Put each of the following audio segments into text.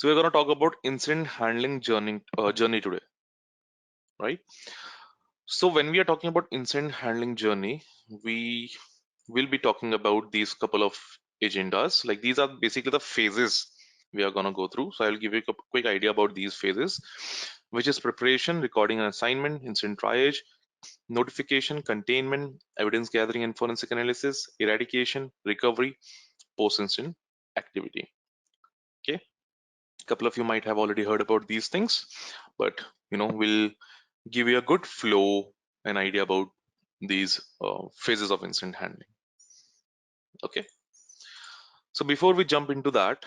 So we're going to talk about incident handling journey today, right? So when we are talking about incident handling journey, we will be talking about these couple of agendas. Like these are basically the phases we are going to go through. So I'll give you a quick idea about these phases, which is preparation, recording and assignment, incident triage, notification, containment, evidence gathering and forensic analysis, eradication, recovery, post-incident activity. Okay, a couple of you might have already heard about these things, but we'll give you a good flow and idea about these phases of incident handling. Okay, so before we jump into that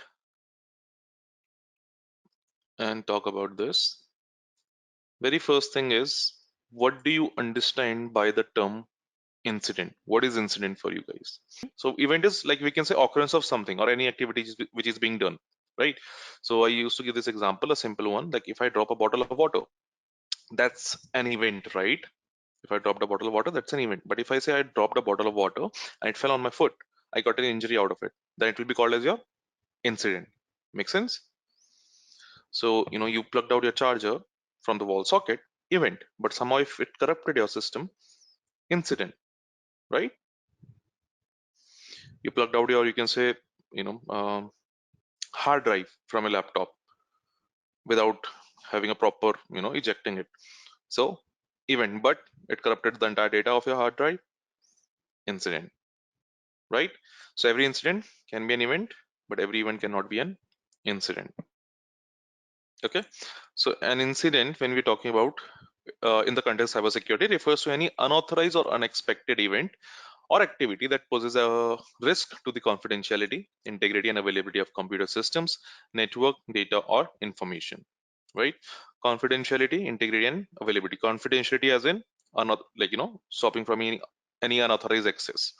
and talk about this, very first thing is, what do you understand by the term incident? What is incident for you guys? So event is, like, we can say occurrence of something or any activity which is being done, right? So I used to give this example, a simple one, like if I drop a bottle of water, that's an event, right? If I dropped a bottle of water, that's an event. But if I say I dropped a bottle of water and it fell on my foot, I got an injury out of it, then it will be called as your incident. Make sense? So, you plugged out your charger from the wall socket, event. But somehow if it corrupted your system, incident, right? You plugged out your, you can say, hard drive from a laptop without having a proper, ejecting it. So, event, but it corrupted the entire data of your hard drive, incident, right? So every incident can be an event, but every event cannot be an incident. Okay, so an incident, when we're talking about in the context of cybersecurity, refers to any unauthorized or unexpected event or activity that poses a risk to the confidentiality, integrity, and availability of computer systems, network, data, or information. Right? Confidentiality, integrity, and availability. Confidentiality, as in, stopping from any unauthorized access.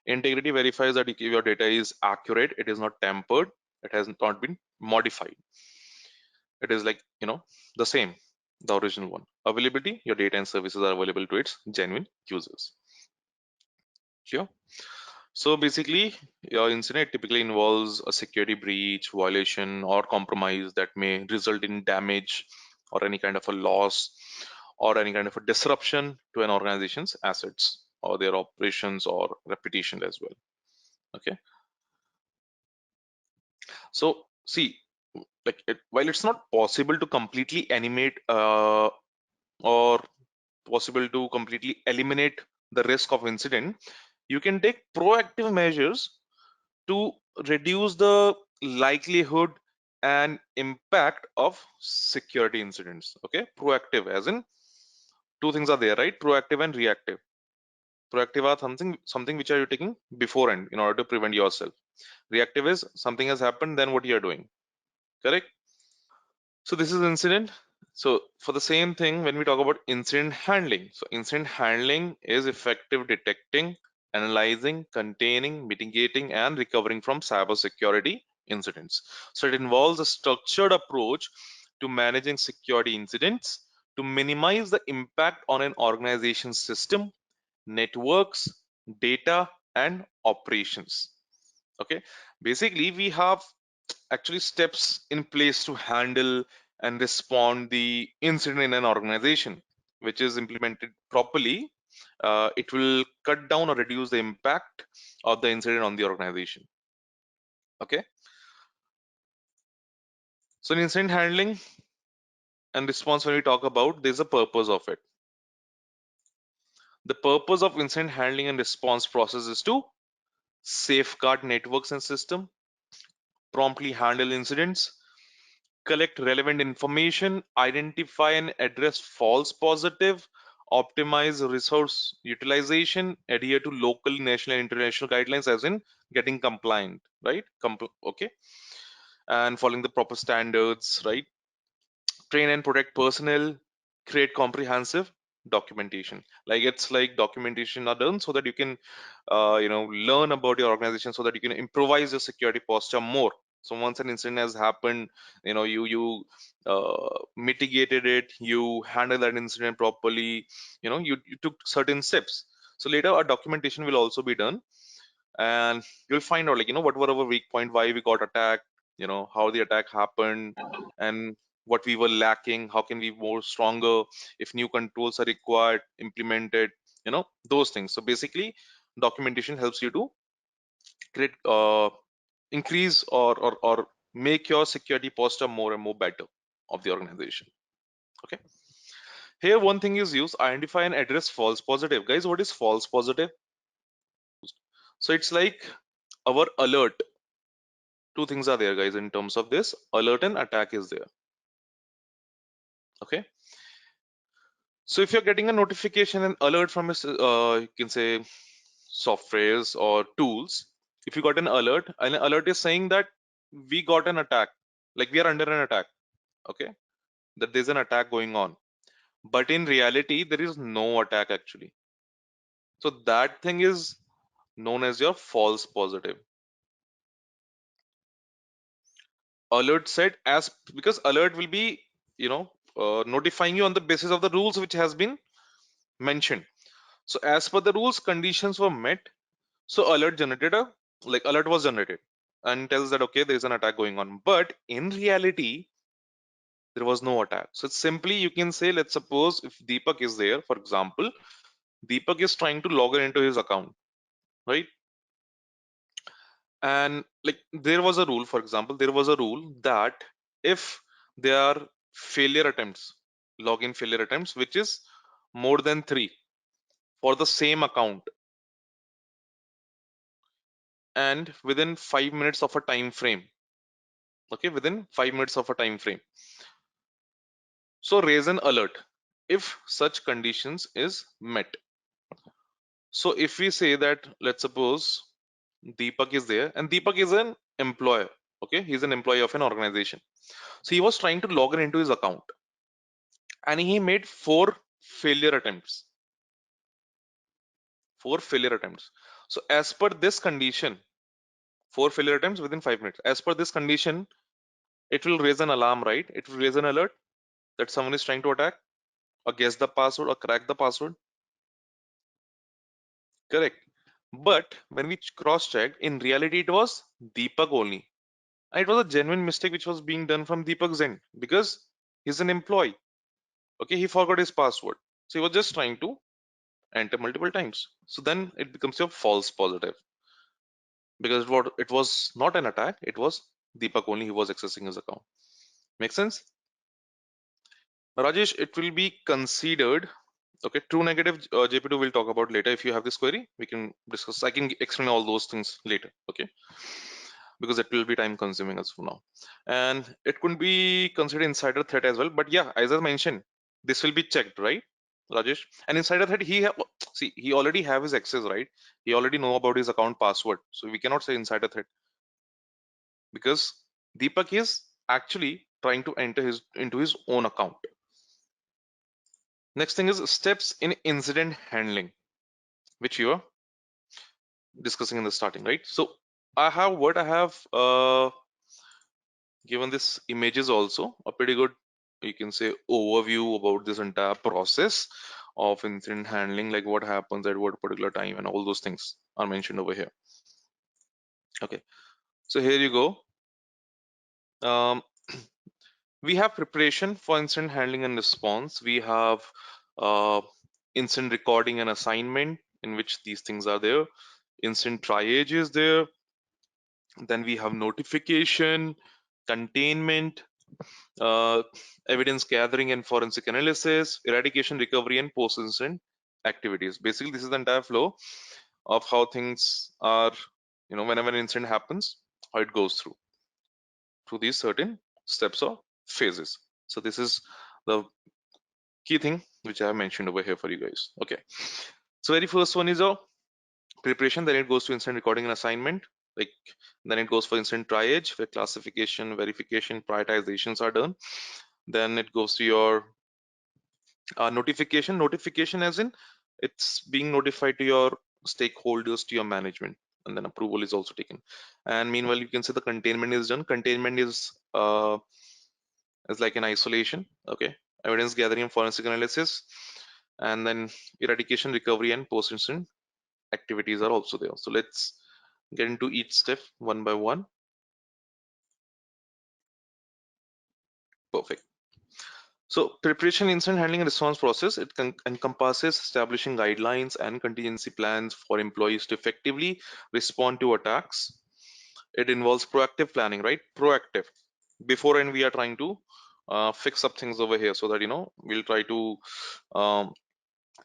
Integrity verifies that your data is accurate, it is not tampered, it has not been modified. It is like, the same, the original one. Availability, your data and services are available to its genuine users. Sure. So basically, your incident typically involves a security breach, violation, or compromise that may result in damage or any kind of a loss or any kind of a disruption to an organization's assets or their operations or reputation as well. Okay. So see, like while it's not possible to completely animate or possible to completely eliminate the risk of incident, you can take proactive measures to reduce the likelihood and impact of security incidents. Okay, proactive as in, two things are there, right? Proactive and reactive. Proactive are something which are you taking beforehand in order to prevent yourself. Reactive is something has happened, then what you are doing. Correct? So this is incident. So for the same thing, when we talk about incident handling, so incident handling is effective detecting, analyzing, containing, mitigating, and recovering from cybersecurity incidents. So it involves a structured approach to managing security incidents to minimize the impact on an organization's system, networks, data, and operations. Okay, basically we have actually steps in place to handle and respond the incident in an organization, which is implemented properly. It will cut down or reduce the impact of the incident on the organization. Okay, so in incident handling and response, when we talk about, there's a purpose of it. The purpose of incident handling and response process is to safeguard networks and system, promptly handle incidents, collect relevant information, identify and address false positive, optimize resource utilization, adhere to local, national, and international guidelines, as in getting compliant, right? Okay, and following the proper standards, right? Train and protect personnel, create comprehensive documentation. Like it's like documentation are done so that you can, learn about your organization, so that you can improvise your security posture more. So once an incident has happened, you mitigated it, you handle that incident properly, you took certain steps. So later a documentation will also be done, and you'll find out, like, what were our weak point, why we got attacked, how the attack happened and what we were lacking, how can we be more stronger, if new controls are required, implemented, those things. So basically, documentation helps you to create, increase or make your security posture more and more better of the organization. Okay. Here, one thing is use identify and address false positive. Guys, what is false positive? So it's like our alert. Two things are there, guys, in terms of this alert and attack is there. Okay. So if you're getting a notification and alert from a, you can say softwares or tools, if you got an alert is saying that we got an attack, like we are under an attack. Okay. That there's an attack going on. But in reality, there is no attack actually. So that thing is known as your false positive. Alert said as because alert will be notifying you on the basis of the rules which has been mentioned. So as per the rules, conditions were met. So alert was generated and tells that okay, there is an attack going on. But in reality, there was no attack. So it's simply you can say, let's suppose if Deepak is there, for example, Deepak is trying to log in into his account, right? And like there was a rule, for example, there was a rule that if there are failure attempts, login failure attempts, which is more than three for the same account, and within 5 minutes of a time frame, okay, within 5 minutes of a time frame. So raise an alert if such conditions is met. So if we say that, let's suppose Deepak is there and Deepak is an employer, okay, he's an employee of an organization. So he was trying to log in into his account and he made failure attempts, four failure attempts. So as per this condition, four failure attempts within 5 minutes. As per this condition, it will raise an alarm, right? It will raise an alert that someone is trying to attack or guess the password or crack the password. Correct. But when we cross-checked, in reality, it was Deepak only. And it was a genuine mistake which was being done from Deepak's end because he's an employee. Okay, he forgot his password. So he was just trying to enter multiple times. So then it becomes your false positive because it was not an attack, it was Deepak only, he was accessing his account. Make sense? Rajesh, it will be considered. Okay, true negative, JP2 will talk about later. If you have this query, we can discuss. I can explain all those things later. Okay, because it will be time consuming as for now. And it could be considered insider threat as well. But yeah, as I mentioned, this will be checked, right, Rajesh? And insider threat, see, he already have his access, right? He already know about his account password. So we cannot say insider threat because Deepak is actually trying to enter into his own account. Next thing is steps in incident handling, which you are discussing in the starting, right? So I have given this images also a pretty good, you can say, overview about this entire process of incident handling, like what happens at what particular time and all those things are mentioned over here. Okay, so here you go. Um, we have preparation for incident handling and response. We have uh, incident recording and assignment, in which these things are there. Incident triage is there. Then we have notification, containment, uh, evidence gathering and forensic analysis, eradication, recovery, and post-incident activities. Basically, this is the entire flow of how things are, whenever an incident happens, how it goes through these certain steps or phases. So this is the key thing which I have mentioned over here for you guys. Okay. So very first one is a preparation, then it goes to incident recording and assignment. Like then it goes for incident triage, where classification, verification, prioritizations are done. Then it goes to your notification as in it's being notified to your stakeholders, to your management, and then approval is also taken. And meanwhile, you can say the containment is done. Containment is like an isolation, okay, evidence gathering and forensic analysis, and then eradication, recovery, and post-incident activities are also there. So let's get into each step one by one. So preparation incident handling and response process, it encompasses establishing guidelines and contingency plans for employees to effectively respond to attacks. It involves proactive planning, right? Proactive before, and we are trying to fix up things over here, so that we'll try to um,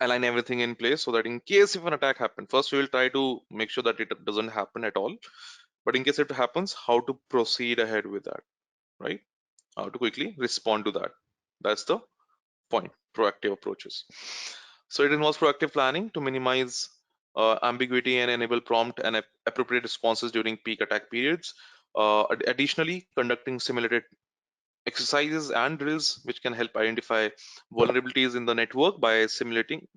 align everything in place, so that in case if an attack happens, first we will try to make sure that it doesn't happen at all, but in case it happens, how to proceed ahead with that, right? How to quickly respond to that. That's the point. Proactive approaches. So it involves proactive planning to minimize ambiguity and enable prompt and appropriate responses during peak attack periods. Additionally, conducting simulated exercises and drills which can help identify vulnerabilities in the network by simulating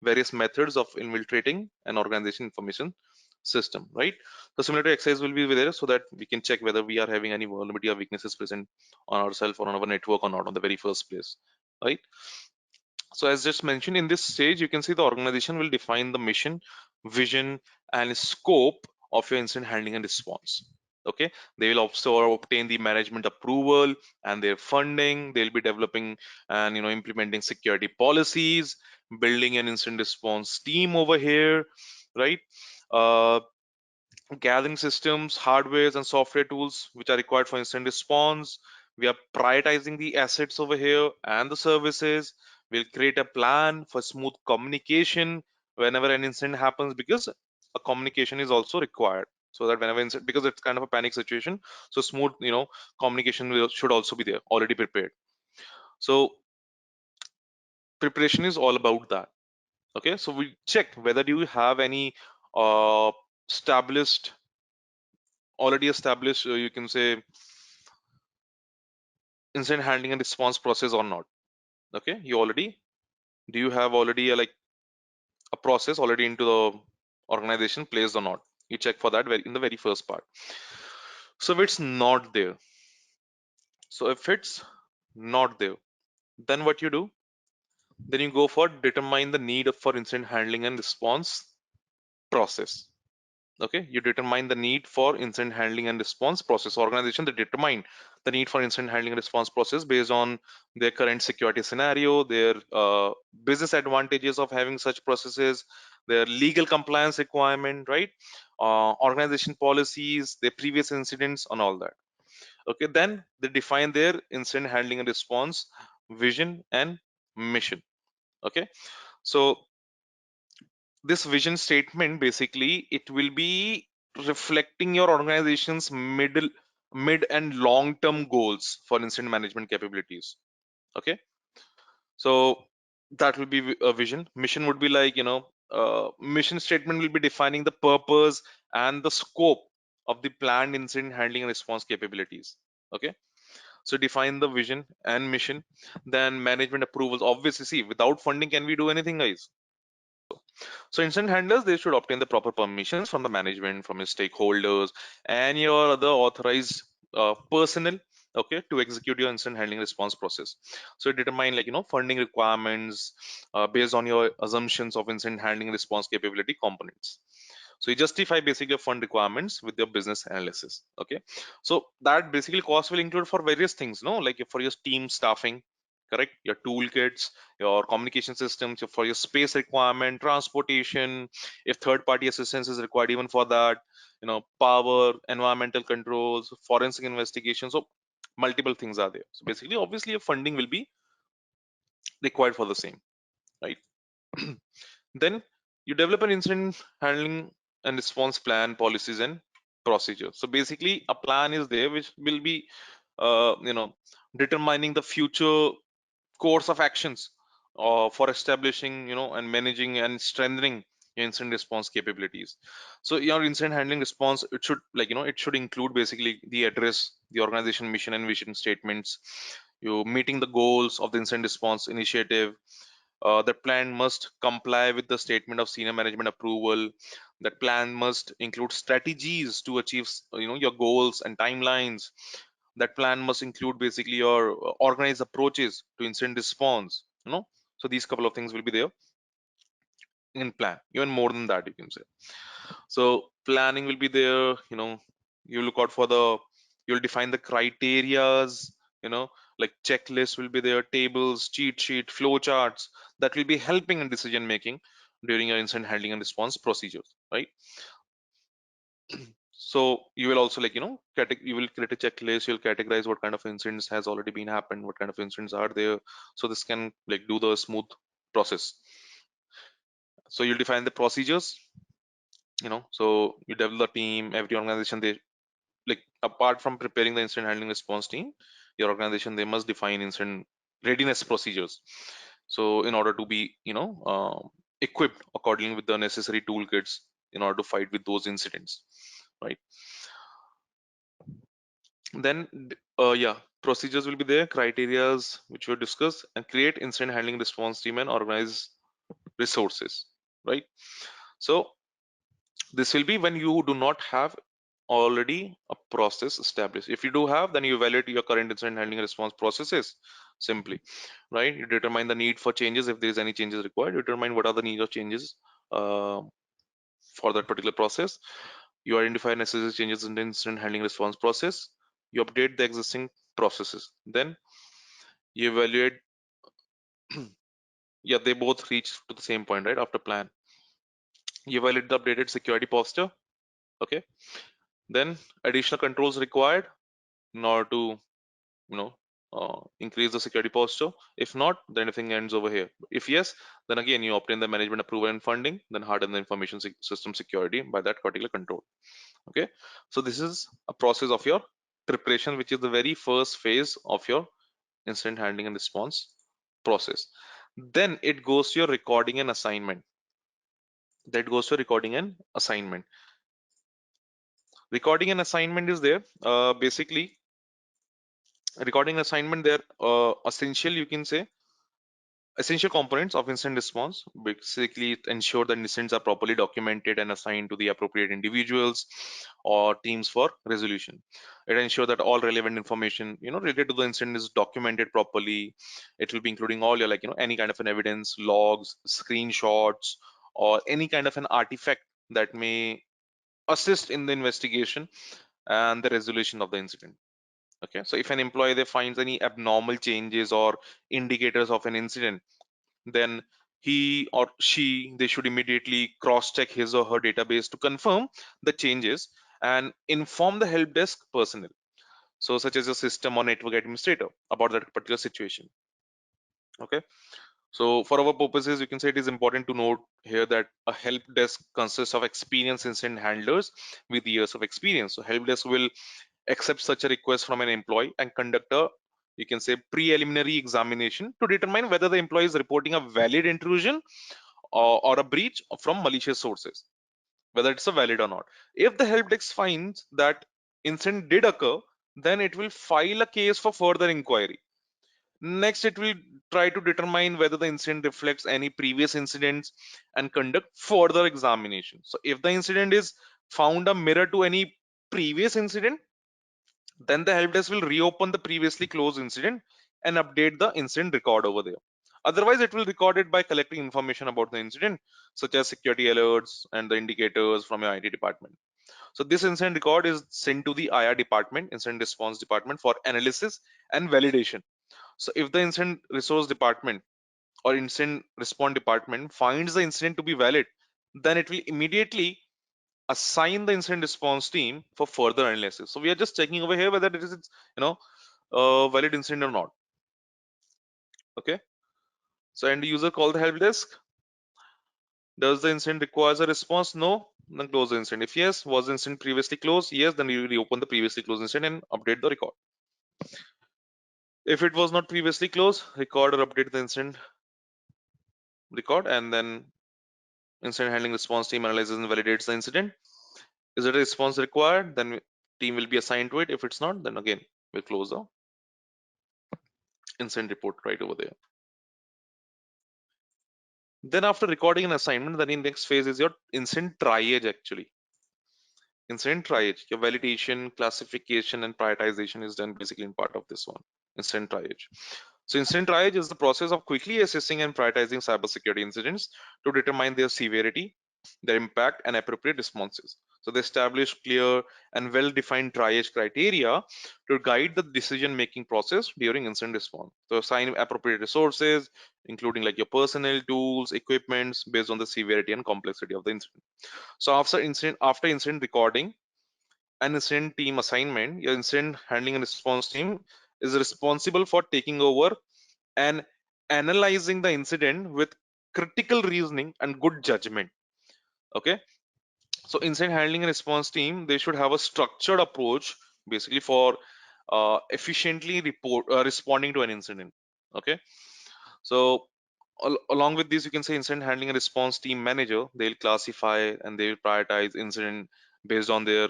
various methods of infiltrating an organization information system, right? The simulated exercise will be there so that we can check whether we are having any vulnerability or weaknesses present on ourselves or on our network or not on the very first place, right? So as just mentioned, in this stage, you can see the organization will define the mission, vision, and scope of your incident handling and response. Okay, they will also obtain the management approval and their funding. They'll be developing and implementing security policies, building an incident response team over here, right? Uh, Gathering systems, hardwares, and software tools which are required for incident response. We are prioritizing the assets over here and the services. We'll create a plan for smooth communication whenever an incident happens, because a communication is also required, so that whenever incident, because it's kind of a panic situation, so smooth communication should also be there, already prepared. So preparation is all about that. Okay, so we check whether do you have any uh, established already established, you can say, incident handling and response process or not. Okay, you already, do you have already a process already into the organization placed or not? You check for that in the very first part. So if it's not there, so if it's not there, then what you do, then you go for determine the need for incident handling and response process. Okay, you determine the need for incident handling and response process. Organization, they determine the need for incident handling and response process based on their current security scenario, their business advantages of having such processes, their legal compliance requirement, right? Organization policies, their previous incidents, and all that. Okay, then they define their incident handling and response vision and mission. Okay, so this vision statement, basically it will be reflecting your organization's mid and long term goals for incident management capabilities. Okay, so that will be a vision. Mission would be mission statement will be defining the purpose and the scope of the planned incident handling and response capabilities. Okay, so define the vision and mission. Then management approvals, obviously, see, without funding can we do anything, guys? So incident handlers, they should obtain the proper permissions from the management, from your stakeholders, and your other authorized personnel. Okay, to execute your incident handling response process. So determine funding requirements based on your assumptions of incident handling response capability components. So you justify basically your fund requirements with your business analysis. Okay, so that basically cost will include for various things, no, like for your team staffing, correct, your toolkits, your communication systems, for your space requirement, transportation, if third party assistance is required even for that, power, environmental controls, forensic investigation. So multiple things are there. So basically, obviously, your funding will be required for the same, right? Then you develop an incident handling and response plan, policies, and procedures. So basically, a plan is there which will be, determining the future course of actions for establishing and managing and strengthening your incident response capabilities. So your incident handling response, it should it should include basically the address, the organization mission and vision statements, you meeting the goals of the incident response initiative. The plan must comply with the statement of senior management approval. That plan must include strategies to achieve your goals and timelines. That plan must include basically your organized approaches to incident response. So these couple of things will be there in plan. Even more than that, you can say. So planning will be there. You look out for the, you'll define the criterias, you know like checklists will be there, tables, cheat sheet, flow charts that will be helping in decision making during your incident handling and response procedures, right? So you will also, like, you will create a checklist, you'll categorize what kind of incidents has already been happened, what kind of incidents are there, so this can like do the smooth process. So you'll define the procedures, so you develop the team, every organization, they like, apart from preparing the incident handling response team, your organization, they must define incident readiness procedures, so in order to be equipped accordingly with the necessary toolkits in order to fight with those incidents, right? Then yeah, procedures will be there, criterias which we discuss, and create incident handling response team and organize resources, right? So this will be when you do not have already a process established. If you do have, then you evaluate your current incident handling response processes simply, right? You determine the need for changes if there is any changes required. You determine what are the needs of changes uh, for that particular process. You identify necessary changes in the incident handling response process. You update the existing processes. Then you evaluate. Yeah, they both reach to the same point, right? After plan, you evaluate the updated security posture. Okay. Then additional controls required in order to increase the security posture. If not, then anything ends over here. If yes, then again you obtain the management approval and funding, then harden the information system security by that particular control. Okay, so this is a process of your preparation, which is the very first phase of your incident handling and response process. Then it goes to your recording and assignment. That goes to recording and assignment. Recording and assignment is there. Basically, recording and assignment, they're essential, you can say, essential components of incident response. Basically, it ensure that incidents are properly documented and assigned to the appropriate individuals or teams for resolution. It ensures that all relevant information, related to the incident is documented properly. It will be including all your, like, any kind of an evidence, logs, screenshots, or any kind of an artifact that may assist in the investigation and the resolution of the incident. Okay, so if an employee they finds any abnormal changes or indicators of an incident, then he or she, they should immediately cross check his or her database to confirm the changes and inform the help desk personnel, so such as a system or network administrator, about that particular situation. Okay, so for our purposes, you can say it is important to note here that a help desk consists of experienced incident handlers with years of experience. So help desk will accept such a request from an employee and conduct a, you can say, preliminary examination to determine whether the employee is reporting a valid intrusion or a breach from malicious sources, whether it's a valid or not. If the help desk finds that incident did occur, then it will file a case for further inquiry. Next, it will try to determine whether the incident reflects any previous incidents and conduct further examination. So if the incident is found a mirror to any previous incident, then the help desk will reopen the previously closed incident and update the incident record over there. Otherwise, it will record it by collecting information about the incident, such as security alerts and the indicators from your IT department. So this incident record is sent to the IR department, incident response department, for analysis and validation. So if the incident resource department or incident response department finds the incident to be valid, then it will immediately assign the incident response team for further analysis. So we are just checking over here whether it is, valid incident or not. Okay. So end user call the help desk. Does the incident requires a response? No. Then close the incident. If yes, was the incident previously closed? Yes. Then you reopen the previously closed incident and update the record. If it was not previously closed, record or update the incident record, and then incident handling response team analyzes and validates the incident. Is it a response required? Then team will be assigned to it. If it's not, then again we'll close the incident report right over there. Then after recording an assignment, then in next phase is your incident triage actually. Incident triage, your validation, classification, and prioritization is done basically in part of this one, incident triage. So incident triage is the process of quickly assessing and prioritizing cybersecurity incidents to determine their severity, their impact, and appropriate responses. So they establish clear and well-defined triage criteria to guide the decision-making process during incident response. So assign appropriate resources, including like your personnel, tools, equipments, based on the severity and complexity of the incident. So after incident recording and incident team assignment, your incident handling and response team is responsible for taking over and analyzing the incident with critical reasoning and good judgment. Okay, so incident handling and response team, they should have a structured approach basically for efficiently responding to an incident. Okay, so along with this, you can say incident handling and response team manager, they'll classify and they'll prioritize incident based on their,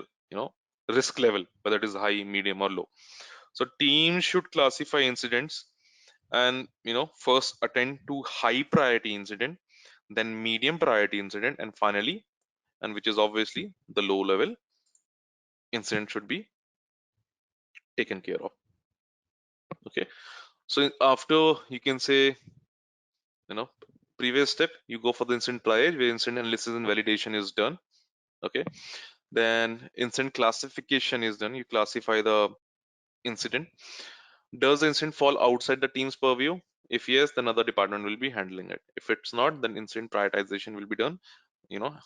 risk level, whether it is high, medium, or low. So teams should classify incidents and, first attend to high priority incident, then medium priority incident, and finally, and which is obviously the low level incident, should be taken care of. Okay, so after, you can say, you know previous step, you go for the incident triage where incident analysis and validation is done. Okay, then incident classification is done. You classify the incident. Does the incident fall outside the team's purview? If yes, then other department will be handling it. If it's not, then incident prioritization will be done,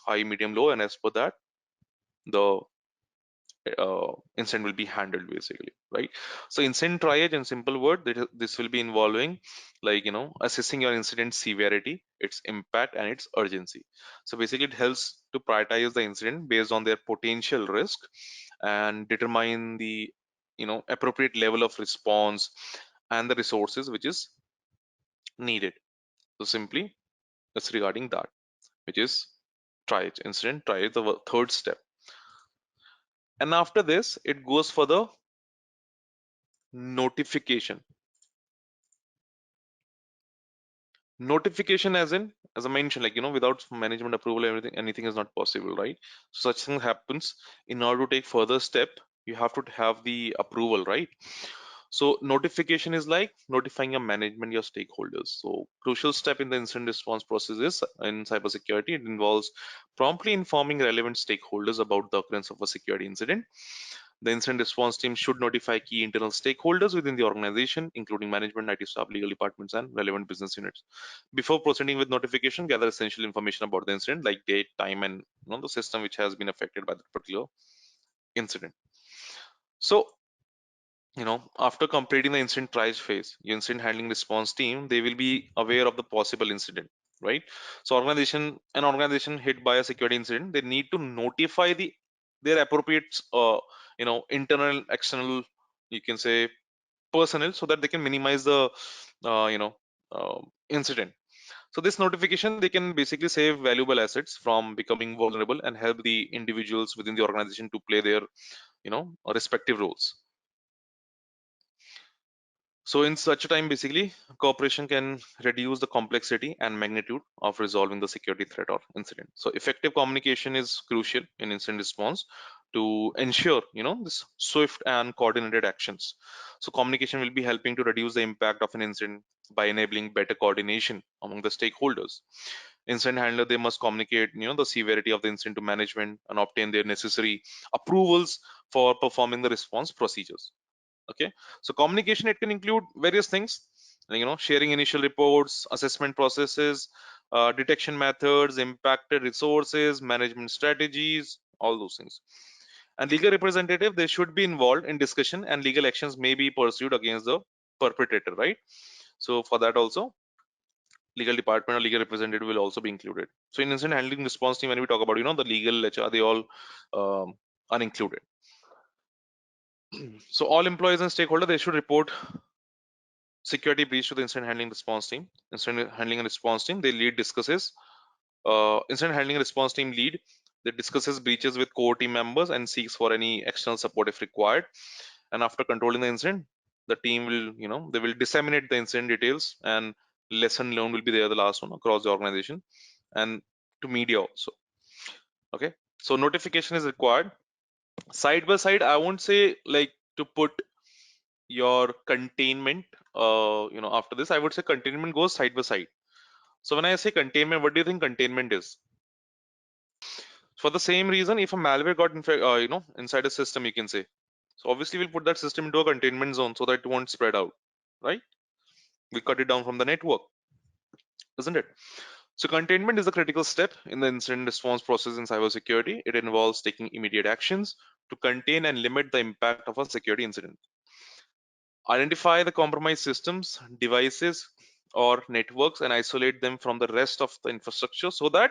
high, medium, low, and as per that, the incident will be handled basically, right? So incident triage, in simple word, this will be involving, like, assessing your incident severity, its impact, and its urgency. So basically it helps to prioritize the incident based on their potential risk and determine the, appropriate level of response and the resources which is needed. So simply it's regarding that, which is triage, incident triage, the third step. And after this, it goes for the notification. Notification, as in, as I mentioned, like, without management approval, anything is not possible, right? So such thing happens. In order to take further step, you have to have the approval, right? So notification is like notifying your management, your stakeholders. So crucial step in the incident response process is in cybersecurity. It involves promptly informing relevant stakeholders about the occurrence of a security incident. The incident response team should notify key internal stakeholders within the organization, including management, IT staff, legal departments, and relevant business units. Before proceeding with notification, gather essential information about the incident, like date, time, and, the system which has been affected by the particular incident. So, after completing the incident triage phase, your incident handling response team, they will be aware of the possible incident, right? So an organization hit by a security incident, they need to notify their appropriate, internal, external, you can say, personnel, so that they can minimize the, uh, you know, incident. So this notification, they can basically save valuable assets from becoming vulnerable and help the individuals within the organization to play their, respective roles. So in such a time, basically, cooperation can reduce the complexity and magnitude of resolving the security threat or incident. So effective communication is crucial in incident response to ensure, this swift and coordinated actions. So communication will be helping to reduce the impact of an incident by enabling better coordination among the stakeholders. Incident handler, they must communicate, the severity of the incident to management and obtain their necessary approvals for performing the response procedures. Okay, so communication, it can include various things, like, sharing initial reports, assessment processes, detection methods, impacted resources, management strategies, all those things. And legal representative, they should be involved in discussion, and legal actions may be pursued against the perpetrator, right? So for that also, legal department or legal representative will also be included. So in incident handling response team, when we talk about, the legal HR, they all are included. So all employees and stakeholders, they should report security breach to the incident handling response team. Incident handling and response team, they lead discusses. Incident handling and response team lead, that discusses breaches with core team members and seeks for any external support if required. And after controlling the incident, the team will, they will disseminate the incident details, and lesson learned will be there, the last one, across the organization and to media also. Okay, so notification is required. Side by side, I won't say like to put your containment, after this, I would say containment goes side by side. So when I say containment, what do you think containment is? For the same reason, if a malware got inside a system, you can say, so obviously we'll put that system into a containment zone so that it won't spread out, right? We cut it down from the network, isn't it? So containment is a critical step in the incident response process in cybersecurity. It involves taking immediate actions to contain and limit the impact of a security incident. Identify the compromised systems, devices, or networks and isolate them from the rest of the infrastructure so that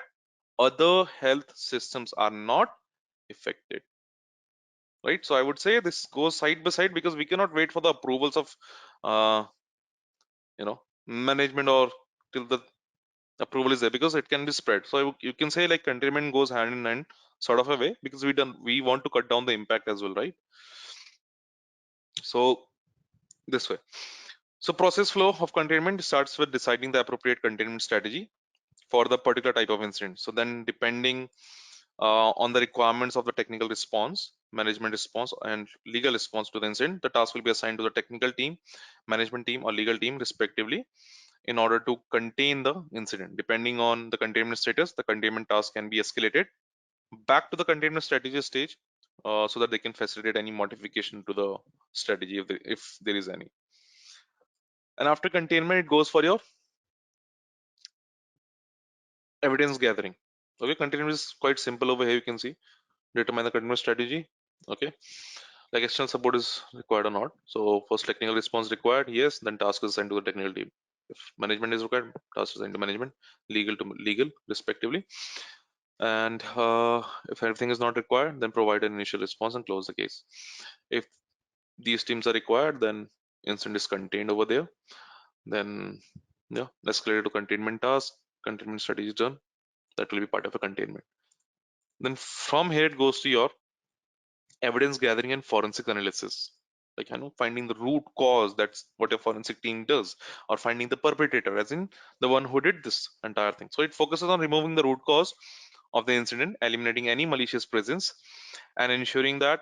other health systems are not affected. Right? So I would say this goes side by side because we cannot wait for the approvals of uh, management or till the approval is there, because it can be spread. So you can say like containment goes hand in hand sort of a way, because we want to cut down the impact as well, right? So this way. So process flow of containment starts with deciding the appropriate containment strategy for the particular type of incident. So then depending on the requirements of the technical response, management response, and legal response to the incident, the task will be assigned to the technical team, management team, or legal team respectively in order to contain the incident. Depending on the containment status, the containment task can be escalated back to the containment strategy stage so that they can facilitate any modification to the strategy if there is any. And after containment, it goes for your evidence gathering. Okay, containment is quite simple over here. You can see determine the containment strategy. Okay, like external support is required or not. So first technical response required, yes, then task is assigned to the technical team. If management is required, task is assigned to management, legal to legal respectively. And if everything is not required, then provide an initial response and close the case. If these teams are required, then incident is contained over there. Then yeah, escalate to containment task, containment strategy is done. That will be part of a containment. Then from here it goes to your evidence gathering and forensic analysis. Like finding the root cause, that's what a forensic team does, or finding the perpetrator, as in the one who did this entire thing. So it focuses on removing the root cause of the incident, eliminating any malicious presence, and ensuring that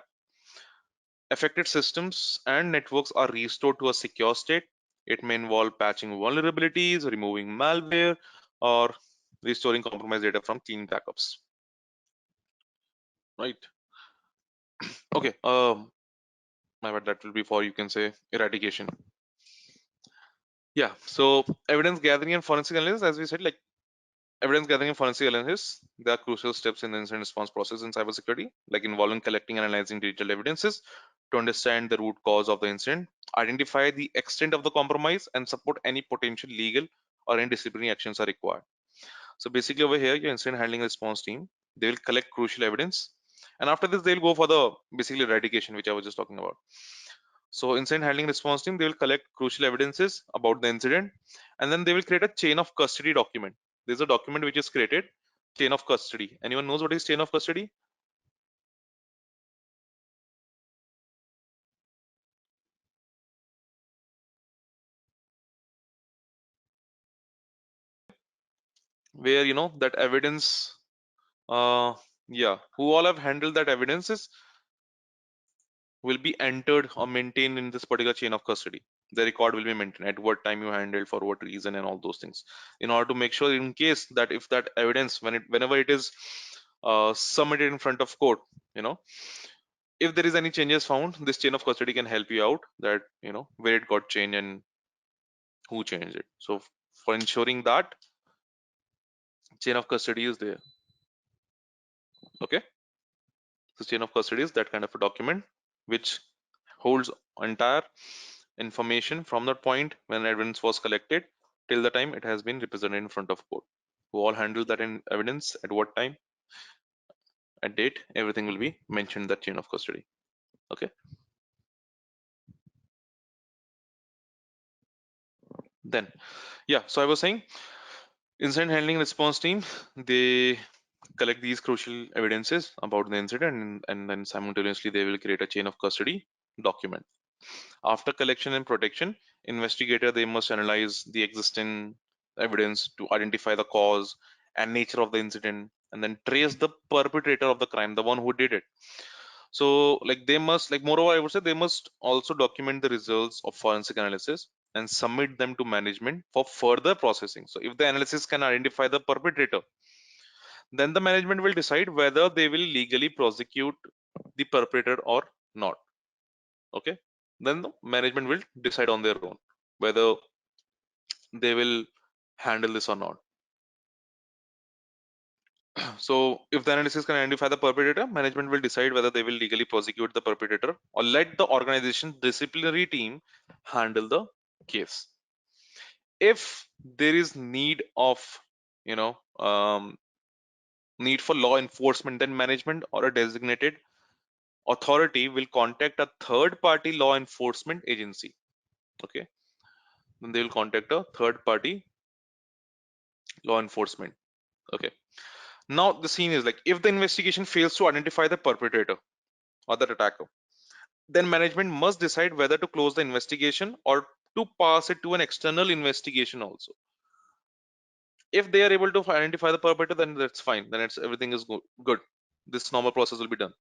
affected systems and networks are restored to a secure state. It may involve patching vulnerabilities, removing malware, or restoring compromised data from clean backups. Right. Okay. My bad. That will be for, you can say, eradication. Yeah. So evidence gathering and forensic analysis, as we said, like evidence gathering and forensic analysis, they are crucial steps in the incident response process in cybersecurity, like involving collecting and analyzing digital evidences to understand the root cause of the incident, identify the extent of the compromise, and support any potential legal or any disciplinary actions are required. So basically over here, your incident handling response team, they will collect crucial evidence. And after this, they'll go for the basically eradication, which I was just talking about. So incident handling response team, they will collect crucial evidences about the incident, and then they will create a chain of custody document. There's a document which is created, chain of custody. Anyone knows what is chain of custody? Where that evidence, uh, yeah, who all have handled that evidences will be entered or maintained in this particular chain of custody. The record will be maintained at what time you handled, for what reason, and all those things, in order to make sure in case that if that evidence, whenever it is submitted in front of court, you know, if there is any changes found, this chain of custody can help you out, that where it got changed and who changed it. So for ensuring that chain of custody is there. Okay, so chain of custody is that kind of a document which holds entire information from the point when evidence was collected till the time it has been represented in front of court. Who all handled that in evidence at what time, at date, everything will be mentioned in that chain of custody. Okay. Then yeah, so I was saying incident handling response team, they collect these crucial evidences about the incident, and then simultaneously they will create a chain of custody document. After collection and protection, investigator, they must analyze the existing evidence to identify the cause and nature of the incident, and then trace the perpetrator of the crime, the one who did it. So like they must, like moreover I would say, they must also document the results of forensic analysis and submit them to management for further processing. So if the analysis can identify the perpetrator, Then the management will decide whether they will legally prosecute the perpetrator or not. Okay, then the management will decide on their own whether they will handle this or not. So if the analysis can identify the perpetrator, management will decide whether they will legally prosecute the perpetrator or let the organization disciplinary team handle the case. If there is need of, you know, need for law enforcement, then management or a designated authority will contact a third party law enforcement agency. Okay, then they will contact a third party law enforcement. Okay, now the scene is like, if the investigation fails to identify the perpetrator or the attacker, then management must decide whether to close the investigation or to pass it to an external investigation also. If they are able to identify the perpetrator, then that's fine, then it's everything is good. This normal process will be done.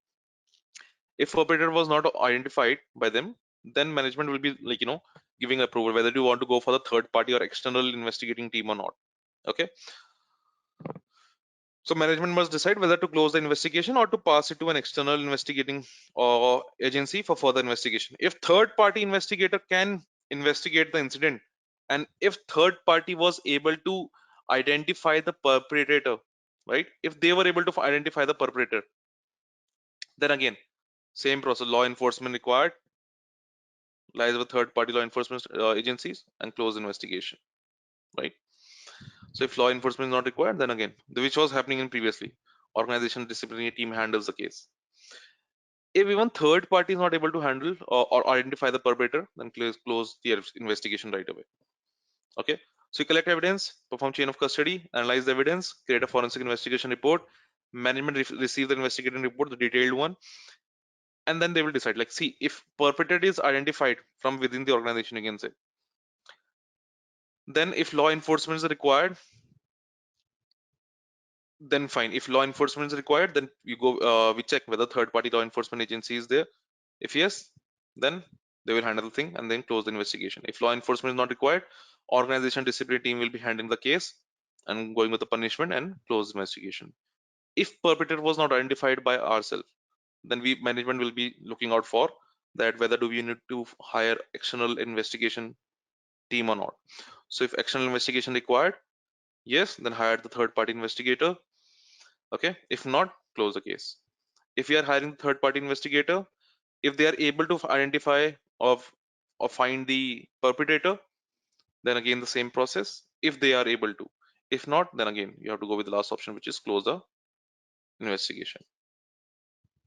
If perpetrator was not identified by them, then management will be like, giving approval whether you want to go for the third party or external investigating team or not. Okay, so management must decide whether to close the investigation or to pass it to an external investigating agency for further investigation. If third party investigator can investigate the incident, and if third party was able to identify the perpetrator, right? If they were able to identify the perpetrator, then again, same process, law enforcement required, lies with third party law enforcement agencies and close investigation, right? So if law enforcement is not required, then again, which was happening in previously, organization disciplinary team handles the case. If even third party is not able to handle or identify the perpetrator, then close the investigation right away. Okay, so you collect evidence, perform chain of custody, analyze the evidence, create a forensic investigation report. Management receive the investigating report, the detailed one, and then they will decide, like, see, if perpetrator is identified from within the organization, you can say, then if law enforcement is required, then fine. If law enforcement is required, then you go, we check whether third party law enforcement agency is there. If yes, then they will handle the thing and then close the investigation. If law enforcement is not required, organization disciplinary team will be handling the case and going with the punishment and close the investigation. If perpetrator was not identified by ourselves, then we management will be looking out for that whether do we need to hire external investigation team or not. So if external investigation required, yes, then hire the third party investigator. Okay, if not, close the case. If we are hiring third party investigator, if they are able to identify of or find the perpetrator, then again the same process, if they are able to. If not, then again you have to go with the last option, which is close the investigation.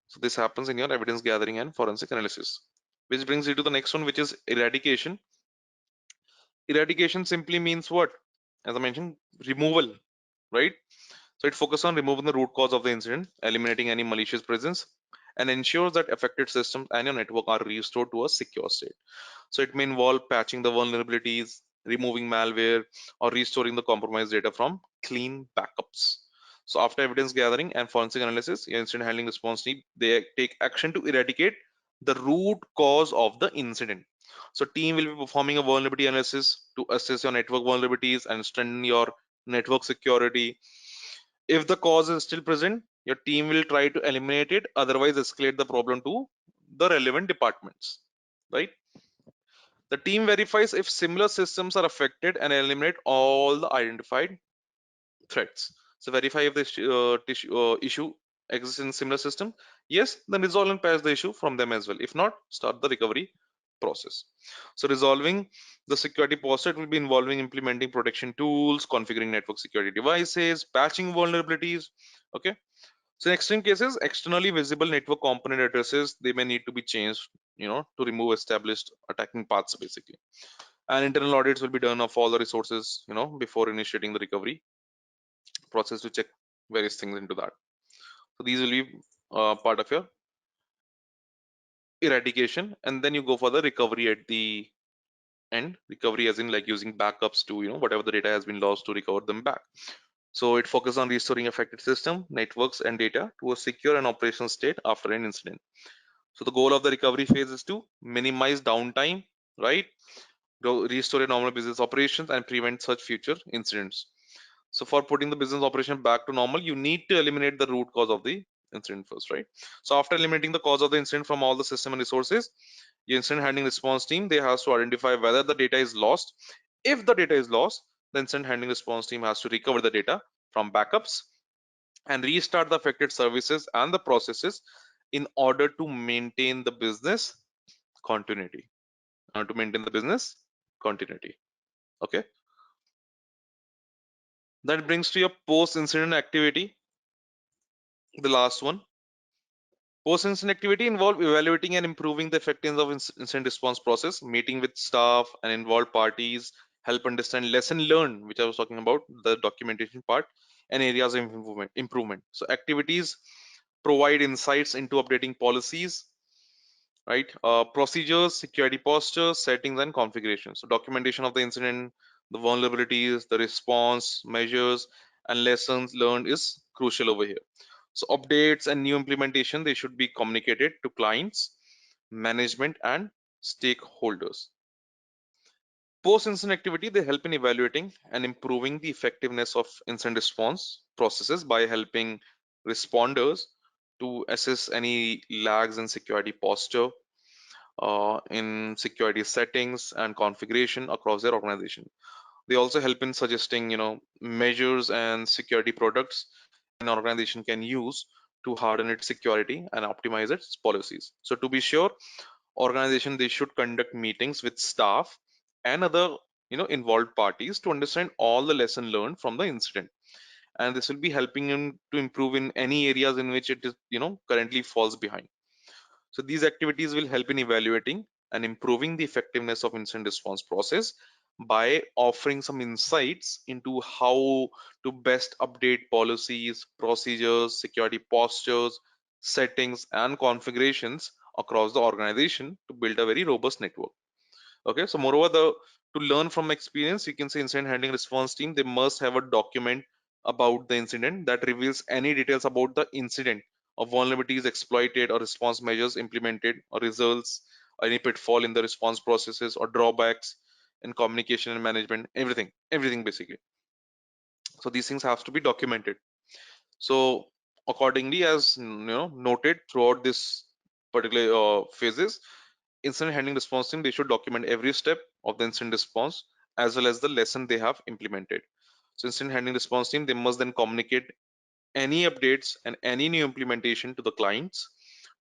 So this happens in your evidence gathering and forensic analysis, which brings you to the next one, which is eradication. Eradication simply means what? As I mentioned, removal, right? So it focuses on removing the root cause of the incident, eliminating any malicious presence, and ensures that affected systems and your network are restored to a secure state. So it may involve patching the vulnerabilities, removing malware, or restoring the compromised data from clean backups. So after evidence gathering and forensic analysis, your incident handling response team, they take action to eradicate the root cause of the incident. So team will be performing a vulnerability analysis to assess your network vulnerabilities and strengthen your network security. If the cause is still present, your team will try to eliminate it, otherwise escalate the problem to the relevant departments, right? The team verifies if similar systems are affected and eliminate all the identified threats. So verify if this issue exists in similar system. Yes, then resolve and patch the issue from them as well. If not, start the recovery process. So resolving the security posture will be involving implementing protection tools, configuring network security devices, patching vulnerabilities. Okay. So in extreme cases, externally visible network component addresses, they may need to be changed, to remove established attacking paths basically. And internal audits will be done of all the resources, before initiating the recovery process to check various things into that. So these will be part of your eradication, and then you go for the recovery at the end. Recovery as in like using backups to, whatever the data has been lost to recover them back. So it focuses on restoring affected system, networks, and data to a secure and operational state after an incident. So the goal of the recovery phase is to minimize downtime, right? Restore normal business operations and prevent such future incidents. So for putting the business operation back to normal, you need to eliminate the root cause of the incident first, right? So after eliminating the cause of the incident from all the system and resources, your incident handling response team, they has to identify whether the data is lost. If the data is lost, the incident handling response team has to recover the data from backups and restart the affected services and the processes in order to maintain the business continuity. To maintain the business continuity. Okay. That brings to your post-incident activity, the last one. Post-incident activity involve evaluating and improving the effectiveness of incident response process, meeting with staff and involved parties, help understand lesson learned, which I was talking about, the documentation part, and areas of improvement. So activities provide insights into updating policies, right? Procedures, security postures, settings, and configurations. So documentation of the incident, the vulnerabilities, the response measures, and lessons learned is crucial over here. So updates and new implementation, they should be communicated to clients, management, and stakeholders. Post-incident activity, they help in evaluating and improving the effectiveness of incident response processes by helping responders to assess any lags in security posture, in security settings and configuration across their organization. They also help in suggesting, measures and security products an organization can use to harden its security and optimize its policies. So to be sure, organization, they should conduct meetings with staff and other involved parties to understand all the lesson learned from the incident, and this will be helping them to improve in any areas in which it is currently falls behind. So these activities will help in evaluating and improving the effectiveness of incident response process by offering some insights into how to best update policies, procedures, security postures, settings, and configurations across the organization to build a very robust network. Okay, so moreover, the to learn from experience, you can say incident handling response team, they must have a document about the incident that reveals any details about the incident, or vulnerabilities exploited, or response measures implemented, or results, or any pitfall in the response processes, or drawbacks in communication and management, everything basically. So these things have to be documented. So accordingly, as noted throughout this particular phases, incident handling response team, they should document every step of the incident response as well as the lesson they have implemented. So incident handling response team, they must then communicate any updates and any new implementation to the clients,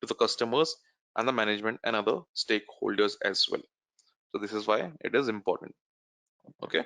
to the customers, and the management and other stakeholders as well. So this is why it is important. Okay.